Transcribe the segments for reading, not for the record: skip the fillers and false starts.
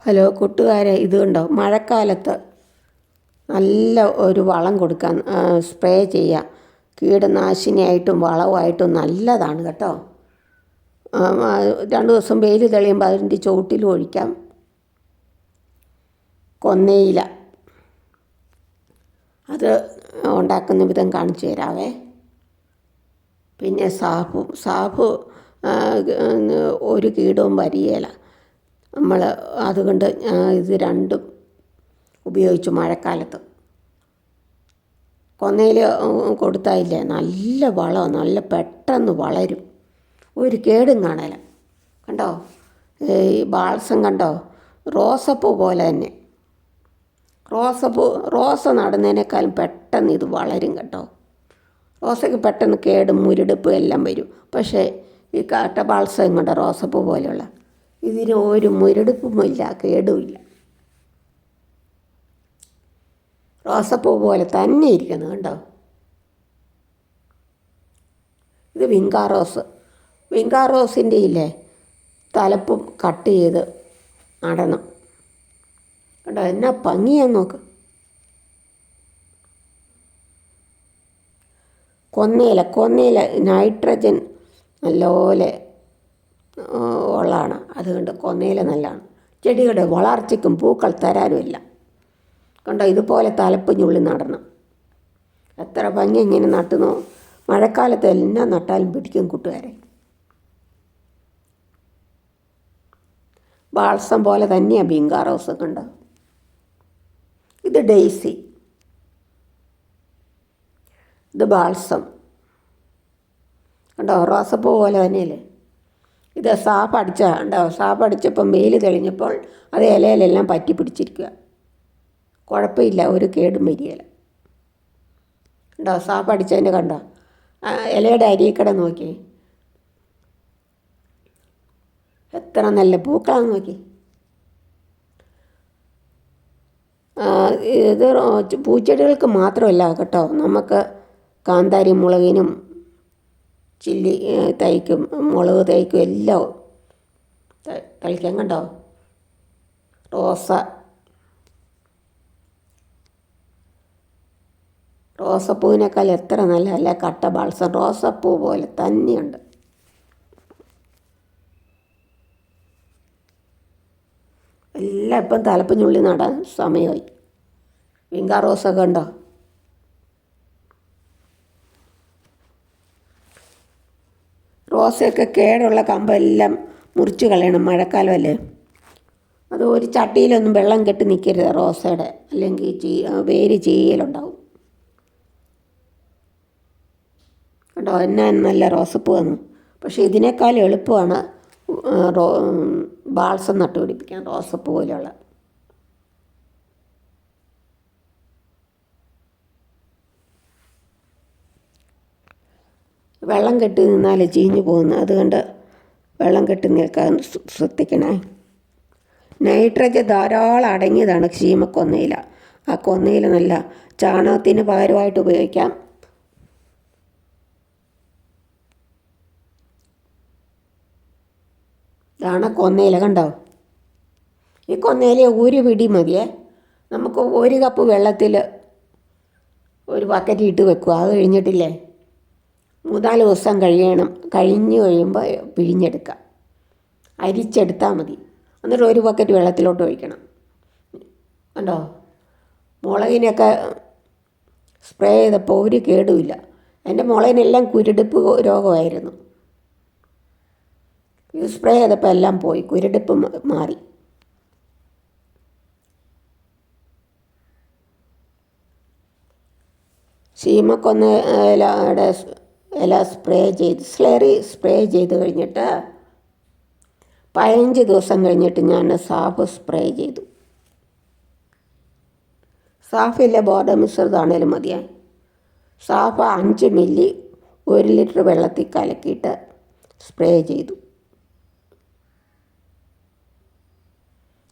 Hello കൂട്ടുകാരെ, ഇത് കണ്ടോ? മഴക്കാലത്ത് നല്ല ഒരു വളം കൊടുക്കാൻ സ്പ്രേ ചെയ്യാം. കീടനാശിനിയായിട്ടും വളമായിട്ടും നല്ലതാണ് കേട്ടോ. 2 ദിവസം വെയിൽ തെളിയുമ്പോൾ അതിൻ്റെ ചുവട്ടിലും ഒഴിക്കാം. കൊന്നയില അത് ഉണ്ടാക്കുന്ന വിധം കാണിച്ചു തരാവേ. പിന്നെ സാബു ഒരു കീടവും വരികയില്ല. നമ്മൾ അതുകൊണ്ട് ഇത് രണ്ടും ഉപയോഗിച്ചു മഴക്കാലത്ത്. കൊന്നയിൽ കൊടുത്തായില്ലേ, നല്ല വളമാണ്, നല്ല പെട്ടെന്ന് വളരും, ഒരു കേടും കാണല. കണ്ടോ ഈ ബാൾസം കണ്ടോ? റോസപ്പൂ പോലെ തന്നെ. റോസ നടുന്നതിനേക്കാളും പെട്ടെന്ന് ഇത് വളരും കേട്ടോ. റോസയ്ക്ക് പെട്ടെന്ന് കേടും മുരടിപ്പും എല്ലാം വരും. പക്ഷേ ഈ കാട്ട ബാൾസം കണ്ടോ, റോസപ്പൂ പോലെയുള്ള ഇതിന് ഒരു മുരടിപ്പുമില്ല, കേടുമില്ല. റോസപ്പൂ പോലെ തന്നെ ഇരിക്കുന്നത് കണ്ടോ. ഇത് വിങ്കാറോസിൻ്റെ ഇല്ലേ, തലപ്പും കട്ട് ചെയ്ത് നടണം കണ്ടോ. എന്നാ ഭംഗിയാന്ന് നോക്ക്. കൊന്നയില നൈട്രജൻ നല്ലപോലെ ഉള്ളതാണ്. അതുകൊണ്ട് കൊന്നയില നല്ലതാണ്. ചെടികളുടെ വളർച്ചയ്ക്കും പൂക്കൾ തരാനുമില്ല കണ്ടോ. ഇതുപോലെ തലപ്പുഞ്ഞുള്ളിൽ നടണം. എത്ര ഭംഗി ഇങ്ങനെ നട്ടുന്നോ. മഴക്കാലത്ത് എല്ലാം നട്ടാലും പിടിക്കും കൂട്ടുകാരെ. ബാൾസം പോലെ തന്നെയാണ് ബിങ്കാറോസ് കണ്ടോ. ഇത് ഡെയ്സി, ഇത് ബാൾസം കണ്ടോ. റോസപ്പൂ പോലെ തന്നെയല്ലേ. ഇത് സാപ്പടിച്ചപ്പം വെയിൽ തെളിഞ്ഞപ്പോൾ അത് ഇലയിലെല്ലാം പറ്റി പിടിച്ചിരിക്കുക. കുഴപ്പമില്ല, ഒരു കേടും വരികയില്ല കണ്ടോ. സാപ്പടിച്ചതിൻ്റെ കണ്ടോ, ഇലയുടെ അരിക്കട നോക്കി, എത്ര നല്ല പൂക്കളാന്ന് നോക്കി. ഇത് പൂച്ചെടികൾക്ക് മാത്രമല്ല കേട്ടോ, നമുക്ക് കാന്താരി മുളകിനും ചില്ലി തൈക്കും മുളക് തൈക്കും എല്ലാം തളിക്കാൻ കണ്ടോ. റോസപ്പൂവിനേക്കാൾ എത്ര നല്ല കട്ട ബാൾസം റോസപ്പൂ പോലെ തന്നെയുണ്ട്. എല്ലാം ഇപ്പം തലപ്പുഞ്ഞുള്ളി നടാൻ സമയമായി. വിങ്കാറോസൊക്കെ ഉണ്ടോ. റോസയൊക്കെ കേടുള്ള കമ്പെല്ലാം മുറിച്ച് കളയണം, മഴക്കാലമല്ലേ. അത് ഒരു ചട്ടിയിലൊന്നും വെള്ളം കെട്ടി നിൽക്കരുത് റോസയുടെ, അല്ലെങ്കിൽ വേര് ചീയലുണ്ടാവും കേട്ടോ. എന്നാ നല്ല റോസപ്പൂ വന്നു. പക്ഷേ ഇതിനേക്കാൾ എളുപ്പമാണ് ബാൾസം നട്ടുപിടിപ്പിക്കാൻ, റോസപ്പൂ പോലെയുള്ള. വെള്ളം കെട്ടി നിന്നാൽ ചീഞ്ഞു പോകുന്നു. അതുകൊണ്ട് വെള്ളം കെട്ടി നിൽക്കാൻ ശ്രദ്ധിക്കണേ. നൈട്രജൻ ധാരാളം അടങ്ങിയതാണ് ശീമക്കൊന്നയില. ആ കൊന്നയില നല്ല ചാണകത്തിന് പകരമായിട്ട് ഉപയോഗിക്കാം. ഇതാണ് കൊന്നയില കണ്ടോ. ഈ കൊന്നയില ഒരു പിടി മതിയേ. നമുക്ക് 1 കപ്പ് വെള്ളത്തിൽ ഒരു ബക്കറ്റ് ഇട്ട് വെക്കുക. അത് കഴിഞ്ഞിട്ടില്ലേ, 3-4 ദിവസം കഴിഞ്ഞ് കഴിയുമ്പോൾ പിഴിഞ്ഞെടുക്കാം. അരിച്ചെടുത്താൽ മതി. എന്നിട്ട് 1 ബക്കറ്റ് വെള്ളത്തിലോട്ട് ഒഴിക്കണം കണ്ടോ. മുളകിനൊക്കെ സ്പ്രേ ചെയ്തപ്പോൾ ഒരു കേടുമില്ല. എൻ്റെ മുളകിനെല്ലാം കുരുടിപ്പ് രോഗമായിരുന്നു. ഇത് സ്പ്രേ ചെയ്തപ്പോൾ എല്ലാം പോയി, കുരുടിപ്പ് മാറി. ശീമക്കൊന്നയിലയുടെ ഇല സ്ലറി സ്പ്രേ ചെയ്ത് കഴിഞ്ഞിട്ട് 15 ദിവസം കഴിഞ്ഞിട്ട് ഞാൻ സാഫ് സ്പ്രേ ചെയ്തു. സാഫില്ല ബോർഡർ മിശ്രിതമാണേലും മതിയായി. സാഫ് 5 മില്ലി 1 ലിറ്റർ വെള്ളത്തിൽ കലക്കിയിട്ട് സ്പ്രേ ചെയ്തു.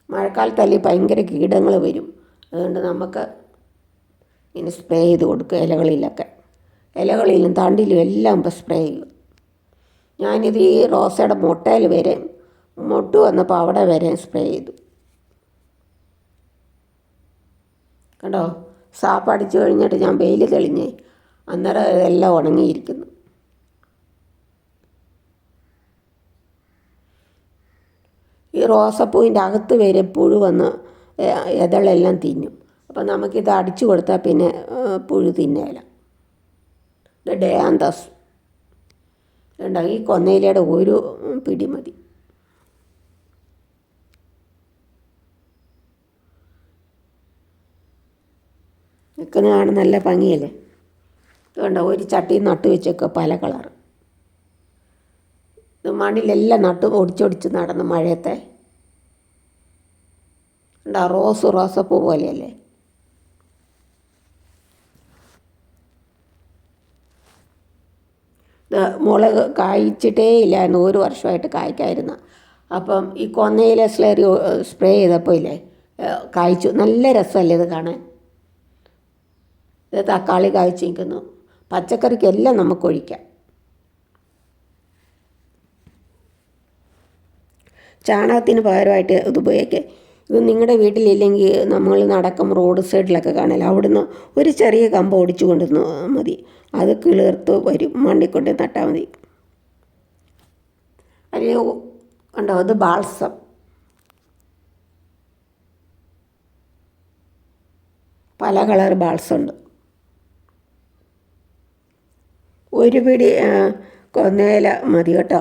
മഴക്കാലത്തല്ലേ ഭയങ്കര കീടങ്ങൾ വരും. അതുകൊണ്ട് നമുക്ക് ഇനി സ്പ്രേ ചെയ്ത് കൊടുക്കുക. ഇലകളിലും തണ്ടിലും എല്ലാം ഇപ്പോൾ സ്പ്രേ ചെയ്യും. ഞാനിത് ഈ റോസയുടെ മൊട്ടയിൽ വരെ മൊട്ട് വന്നപ്പോൾ അവിടെ വരെ സ്പ്രേ ചെയ്തു. കണ്ടോ, സാപ്പടിച്ച് കഴിഞ്ഞിട്ട് ഞാൻ വെയിൽ തെളിഞ്ഞേ, അന്നേരം ഇതെല്ലാം ഉണങ്ങിയിരിക്കുന്നു. ഈ റോസപ്പൂവിൻ്റെ അകത്ത് വരെ പുഴു വന്ന് ഇതളെല്ലാം തിന്നും. അപ്പം നമുക്കിത് അടിച്ചു കൊടുത്താൽ പിന്നെ പുഴു തിന്നേല. ഇത് ഡയാന്തസ് ഉണ്ടോ, ഈ കൊന്നയിലയുടെ ഒരു പിടി മതി. നിൽക്കുന്നതാണ് നല്ല ഭംഗിയല്ലേ. ഇതുകൊണ്ടോ, ഒരു ചട്ടി നട്ടു വെച്ചൊക്കെ പല കളർ. ഇത് മണ്ണിലെല്ലാം നട്ട് ഒടിച്ചൊടിച്ച് നടന്ന് മഴയത്തെ ഉണ്ടോ, റോസപ്പൂ പോലെയല്ലേ. ഇത് മുളക് കായ്ച്ചിട്ടേ ഇല്ലായിരുന്നു, ഒരു വർഷമായിട്ട് കായ്ക്കായിരുന്നു. അപ്പം ഈ കൊന്നയിലെ സ്പ്രേ ചെയ്തപ്പോൾ ഇല്ലേ കായ്ച്ചു. നല്ല രസമല്ലേ ഇത് കാണാൻ. ഇത് തക്കാളി കായ്ച്ചിരിക്കുന്നു. പച്ചക്കറിക്കെല്ലാം നമുക്ക് ഒഴിക്കാം. ചാണകത്തിന് പകരമായിട്ട് ഇത് ഉപയോഗിക്കുക. ഇത് നിങ്ങളുടെ വീട്ടിലില്ലെങ്കിൽ നമ്മൾ നടക്കും റോഡ് സൈഡിലൊക്കെ കാണില്ല, അവിടുന്ന് ഒരു ചെറിയ കമ്പ് ഒടിച്ചു കൊണ്ടുവന്ന് മതി. അത് കിളിർത്ത് വരും, മണ്ണിൽ കൊണ്ട് നട്ടാൽ മതി. അല്ലെങ്കിൽ ഉണ്ടോ, അത് ബാൾസം. പല കളർ ബാൾസുണ്ട്. ഒരു പിടി കൊന്നയില മതി കേട്ടോ.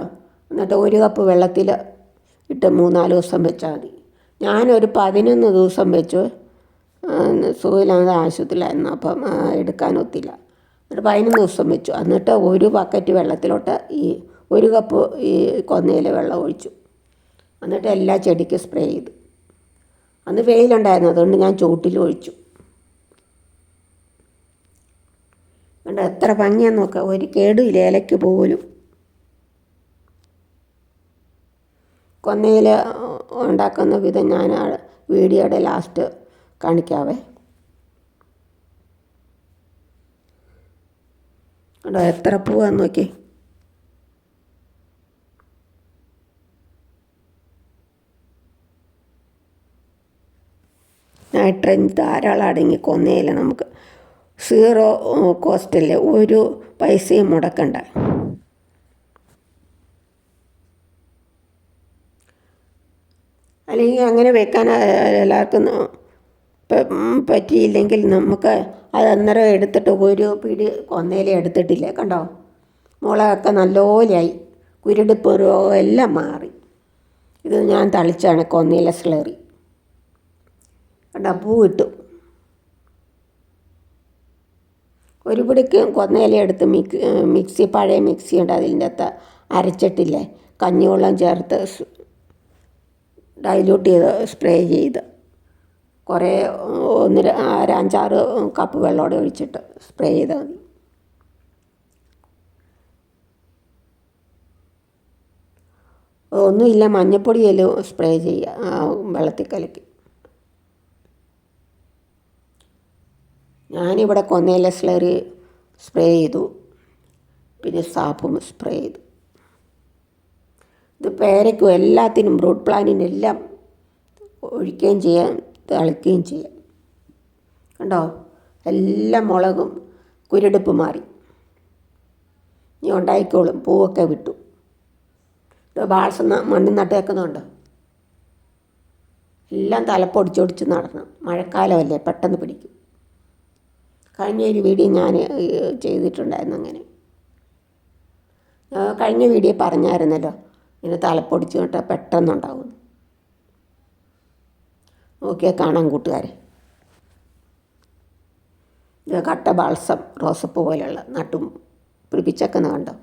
എന്നിട്ട് ഒരു കപ്പ് വെള്ളത്തിൽ ഇട്ട് 3-4 ദിവസം വെച്ചാൽ മതി. ഞാനൊരു 11 ദിവസം വെച്ചു. സുഖമില്ലാതെ ആശുപത്രിയിലായിരുന്നു, അപ്പം എടുക്കാനൊത്തില്ല. എന്നിട്ട് 11 ദിവസം വെച്ചു. എന്നിട്ട് ഒരു ബക്കറ്റ് വെള്ളത്തിലോട്ട് ഈ 1 കപ്പ് ഈ കൊന്നയില വെള്ളം ഒഴിച്ചു. എന്നിട്ട് എല്ലാ ചെടിക്കും സ്പ്രേ ചെയ്തു. അന്ന് വെയിലുണ്ടായിരുന്നു, അതുകൊണ്ട് ഞാൻ ചൂട്ടിൽ ഒഴിച്ചു. കണ്ടോ എത്ര ഭംഗിയാന്ന് നോക്കുക, ഒരു കേടുമില്ല ഇലയ്ക്ക് പോലും. കൊന്നയില ഉണ്ടാക്കുന്ന വിധം ഞാൻ വീഡിയോയുടെ ലാസ്റ്റ് കാണിക്കാവേ. കണ്ടോ എത്ര പൂവാന്ന് നോക്കി. നൈട്രജൻ ധാരാളം അടങ്ങി കൊന്നയില. നമുക്ക് 0 കോസ്റ്റല്ലേ, ഒരു പൈസയും മുടക്കണ്ട. അല്ലെങ്കിൽ അങ്ങനെ വെക്കാൻ എല്ലാവർക്കും പറ്റിയില്ലെങ്കിൽ നമുക്ക് അത് അന്നേരം എടുത്തിട്ട് ഒരു പിടി കൊന്നയില എടുത്തിട്ടില്ലേ, കണ്ടോ മുളകൊക്കെ നല്ലപോലെയായി, കുരുടിപ്പ് രോഗം എല്ലാം മാറി. ഇത് ഞാൻ തളിച്ചാണ് കൊന്നയില സ്ലറി. കണ്ടോ പൂ ഇട്ടു. ഒരു പിടിക്ക് കൊന്നയില എടുത്ത് പഴയ മിക്സി ഉണ്ട്, അതിൻ്റെ അകത്ത് അരച്ചിട്ടില്ലേ, കഞ്ഞിവെള്ളം ചേർത്ത് ഡൈല്യൂട്ട് ചെയ്ത് സ്പ്രേ ചെയ്ത് കുറേ 5-6 കപ്പ് വെള്ളമോടെ ഒഴിച്ചിട്ട് സ്പ്രേ ചെയ്താൽ മതി. ഒന്നുമില്ല, മഞ്ഞപ്പൊടിയെല്ലാം സ്പ്രേ ചെയ്യുക വെള്ളത്തിൽ കലക്കി. ഞാനിവിടെ കൊന്നയില സ്ലറി സ്പ്രേ ചെയ്തു, പിന്നെ സാപ്പും സ്പ്രേ ചെയ്തു. ഇത് പേരയ്ക്കും എല്ലാത്തിനും ഫ്രൂട്ട് പ്ലാന്റിനെല്ലാം ഒഴിക്കുകയും ചെയ്യാം, തളിക്കുകയും ചെയ്യാം. കണ്ടോ എല്ലാ മുളകും കുരുടിപ്പ് മാറി, ഇനി ഉണ്ടായിക്കോളും. പൂവൊക്കെ വിട്ടു. ഇത് ബാൾസം മണ്ണിൽ നട്ടേക്കുന്നുണ്ട്. എല്ലാം തലപ്പൊടിച്ചൊടിച്ച് നടണം, മഴക്കാലമല്ലേ പെട്ടെന്ന് പിടിക്കും. കഴിഞ്ഞ ഒരു വീഡിയോ ഞാൻ ചെയ്തിട്ടുണ്ടായിരുന്നു അങ്ങനെ. കഴിഞ്ഞ വീഡിയോ പറഞ്ഞായിരുന്നല്ലോ ഇങ്ങനെ തലപ്പൊടിച്ച് നട്ടാൽ പെട്ടെന്നുണ്ടാവും. നോക്കിയാൽ കാണാം കൂട്ടുകാരെ. ഇത് കട്ട ബാൾസം റോസപ്പൂ പോലെയുള്ള നട്ടും പിടിപ്പിച്ചേക്കുന്ന കണ്ടോ.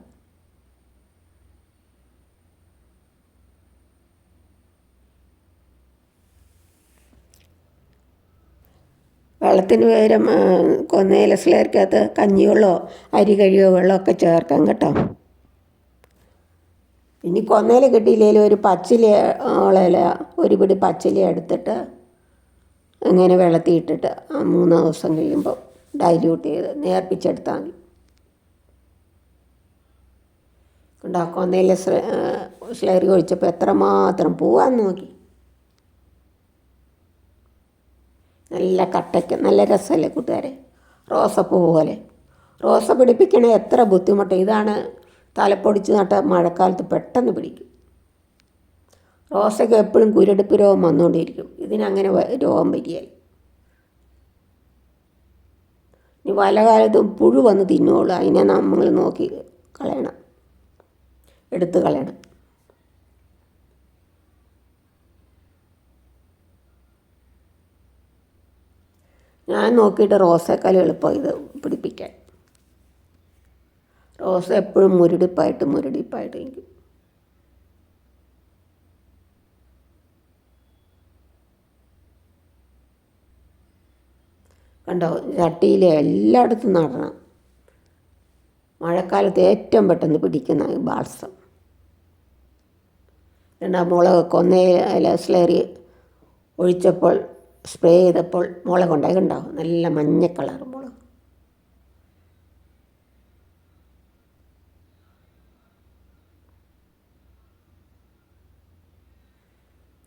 വെള്ളത്തിന് പകരം കൊന്നയില സ്ലറിക്കകത്ത് കഞ്ഞിവെള്ളമോ അരി കഴിയോ വെള്ളമൊക്കെ ചേർക്കാം കേട്ടോ. ഇനി കൊന്നയില കിട്ടിയില്ലെങ്കിലും ഒരു പച്ചില ഒരു പിടി പച്ചില എടുത്തിട്ട് ഇങ്ങനെ വെള്ളത്തിൽ ഇട്ടിട്ട് 3 ദിവസം കഴിയുമ്പോൾ ഡൈല്യൂട്ട് ചെയ്ത് നേർപ്പിച്ചെടുത്താൽ മതി. ഉണ്ടാ കൊന്നയില സ്ലറി ഒഴിച്ചപ്പോൾ എത്രമാത്രം പൂവാന്ന് നോക്കി. നല്ല കട്ടയ്ക്ക് നല്ല രസമല്ലേ കൂട്ടുകാരെ, റോസപ്പൂ പോലെ. റോസ പിടിപ്പിക്കണേ എത്ര ബുദ്ധിമുട്ട്. ഇതാണ് തലപ്പൊടിച്ച് നട്ട മഴക്കാലത്ത് പെട്ടെന്ന് പിടിക്കും. റോസയ്ക്ക് എപ്പോഴും കുരുടിപ്പ് രോഗം വന്നുകൊണ്ടിരിക്കും, ഇതിനങ്ങനെ രോഗം വരികയില്ല. ഇനി പല കാലത്തും പുഴു വന്ന് തിന്നുള്ളൂ, അതിനെ നമ്മൾ നോക്കി കളയണം, എടുത്ത് കളയണം. ഞാൻ നോക്കിയിട്ട് റോസേക്കാൾ എളുപ്പം ഇത് പിടിപ്പിക്കാൻ. റോസ എപ്പോഴും മുരടിപ്പായിട്ട് ഇരിക്കും. കണ്ടോ, ചട്ടിയിൽ എല്ലായിടത്തും നടണം. മഴക്കാലത്ത് ഏറ്റവും പെട്ടെന്ന് പിടിക്കുന്ന ബാൾസം. മുളക് കൊന്നയില സ്ലറി ഒഴിച്ചപ്പോൾ സ്പ്രേ ചെയ്തപ്പോൾ മുളകുണ്ടായി, ഉണ്ടാവും നല്ല മഞ്ഞ കളർ മുളക്.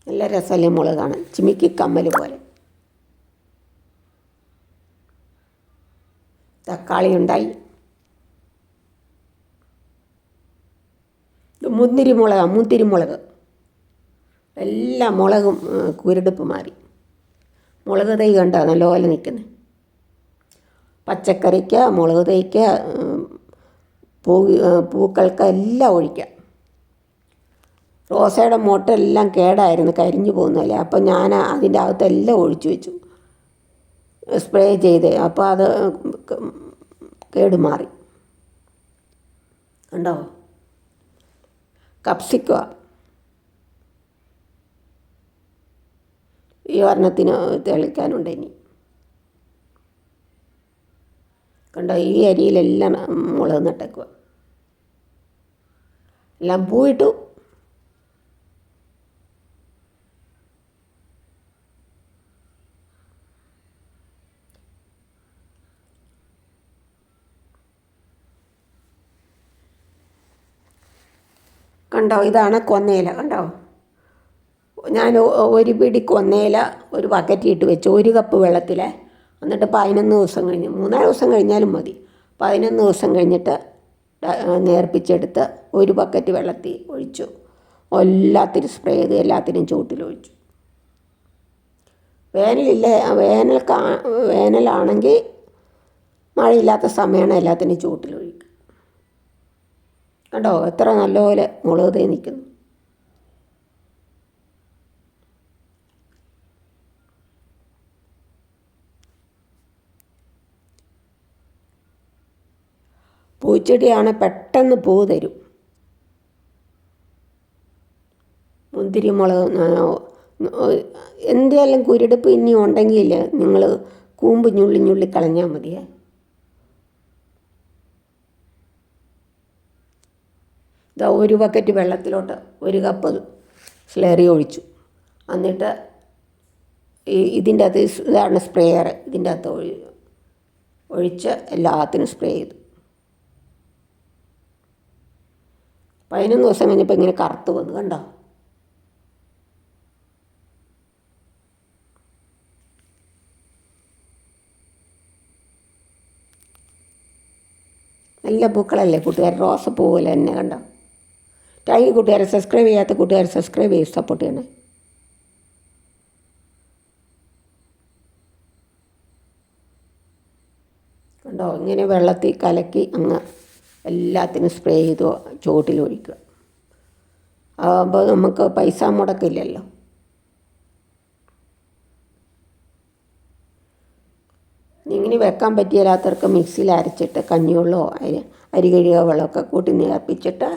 നല്ല രസമല്ലേ മുളക് കാണാൻ, ചിമിക്കി കമ്മൽ പോലെ. തക്കാളി ഉണ്ടായി. മുന്തിരിമുളക് എല്ലാ മുളകും കുരുടിപ്പ് മാറി. മുളക് തൈ കണ്ട നല്ലപോലെ നിൽക്കുന്നത്. പച്ചക്കറിക്ക്, മുളക് തൈക്ക്, പൂക്കൾക്ക് എല്ലാം ഒഴിക്കാം. റോസയുടെ മൊട്ടെല്ലാം കേടായിരുന്നു, കരിഞ്ഞു പോകുന്നതല്ലേ. അപ്പം ഞാൻ അതിൻ്റെ അകത്തെല്ലാം ഒഴിച്ചു വെച്ചു, സ്പ്രേ ചെയ്ത്. അപ്പോൾ അത് കേടുമാറി. കണ്ടോ, കപ്സിക്ക ഈ വർണ്ണത്തിന് തെളിക്കാനുണ്ട് ഇനി. കണ്ടോ, ഈ അരിയിലെല്ലാം മുളക് നട്ടേക്കുക, എല്ലാം പൂവിട്ടു. കണ്ടോ, ഇതാണ് കൊന്നയില. കണ്ടോ, ഞാൻ ഒരു പിടി കൊന്നയില ഒരു ബക്കറ്റ് ഇട്ട് വെച്ചു, 1 കപ്പ് വെള്ളത്തിൽ. എന്നിട്ട് 11 ദിവസം കഴിഞ്ഞ്, 3-4 ദിവസം കഴിഞ്ഞാലും മതി. 11 ദിവസം കഴിഞ്ഞിട്ട് നേർപ്പിച്ചെടുത്ത് 1 ബക്കറ്റ് വെള്ളത്തിൽ ഒഴിച്ചു. എല്ലാത്തിനും സ്പ്രേ ചെയ്ത് എല്ലാത്തിനും ചുവട്ടിലൊഴിച്ചു. വേനലാണെങ്കിൽ മഴയില്ലാത്ത സമയമാണ് എല്ലാത്തിനും ചുവട്ടിലൊഴിക്കുക. കണ്ടോ, എത്ര നല്ലപോലെ മുളക് തൈ നിൽക്കുന്നു. പൂച്ചെടിയാണ്, പെട്ടെന്ന് പൂ തരും. മുന്തിരിമുളക് എന്തായാലും കുരുടിപ്പ് ഇനി ഉണ്ടെങ്കിൽ നിങ്ങൾ കൂമ്പ് ഞുള്ളി കളഞ്ഞാൽ മതിയേ. ഇതാ 1 ബക്കറ്റ് വെള്ളത്തിലോട്ട് 1 കപ്പ് സ്ലറി ഒഴിച്ചു. എന്നിട്ട് ഇതിൻ്റെ അകത്ത് ഇതാണ് സ്പ്രേയർ, ഇതിൻ്റെ അകത്ത് ഒഴിച്ച് എല്ലാത്തിനും സ്പ്രേ ചെയ്തു. 11 ദിവസം കഴിഞ്ഞപ്പോൾ ഇങ്ങനെ കറുത്ത് വന്നു. കണ്ടോ, നല്ല പൂക്കളല്ലേ കൂട്ടുകാർ, റോസപ്പൂ പോലെ തന്നെ. കണ്ടോ. താങ്ക് യു കൂട്ടുകാരെ. സബ്സ്ക്രൈബ് ചെയ്യാത്ത കൂട്ടുകാർ സബ്സ്ക്രൈബ് ചെയ്ത് സപ്പോർട്ട് ചെയ്യണേ. കണ്ടോ, ഇങ്ങനെ വെള്ളത്തിൽ കലക്കി അങ്ങ് എല്ലാത്തിനും സ്പ്രേ ചെയ്ത് ചുവട്ടിലൊഴിക്കുക. അപ്പോൾ നമുക്ക് പൈസ മുടക്കില്ലല്ലോ. ഇങ്ങനെ വെക്കാൻ പറ്റിയാത്തവർക്ക് മിക്സിയിൽ അരച്ചിട്ട് കഞ്ഞിവെള്ളമോ അരി കഴുകിയ വെള്ളമൊക്കെ കൂട്ടി നേർപ്പിച്ചിട്ട്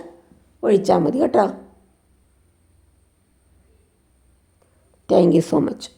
ഒഴിച്ചാൽ മതി കേട്ടോ. Thank you so much.